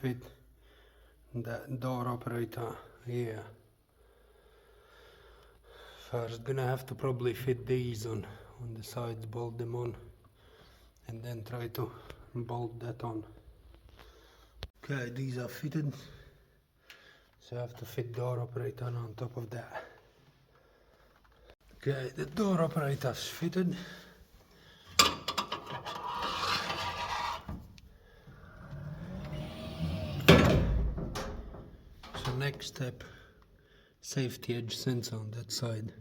fit the door operator here. First gonna have to probably fit these on the sides, bolt them on, and then try to bolt that on. Okay, these are fitted, so I have to fit door operator on top of that. Okay, the door operator's fitted. So next step, safety edge sensor on that side.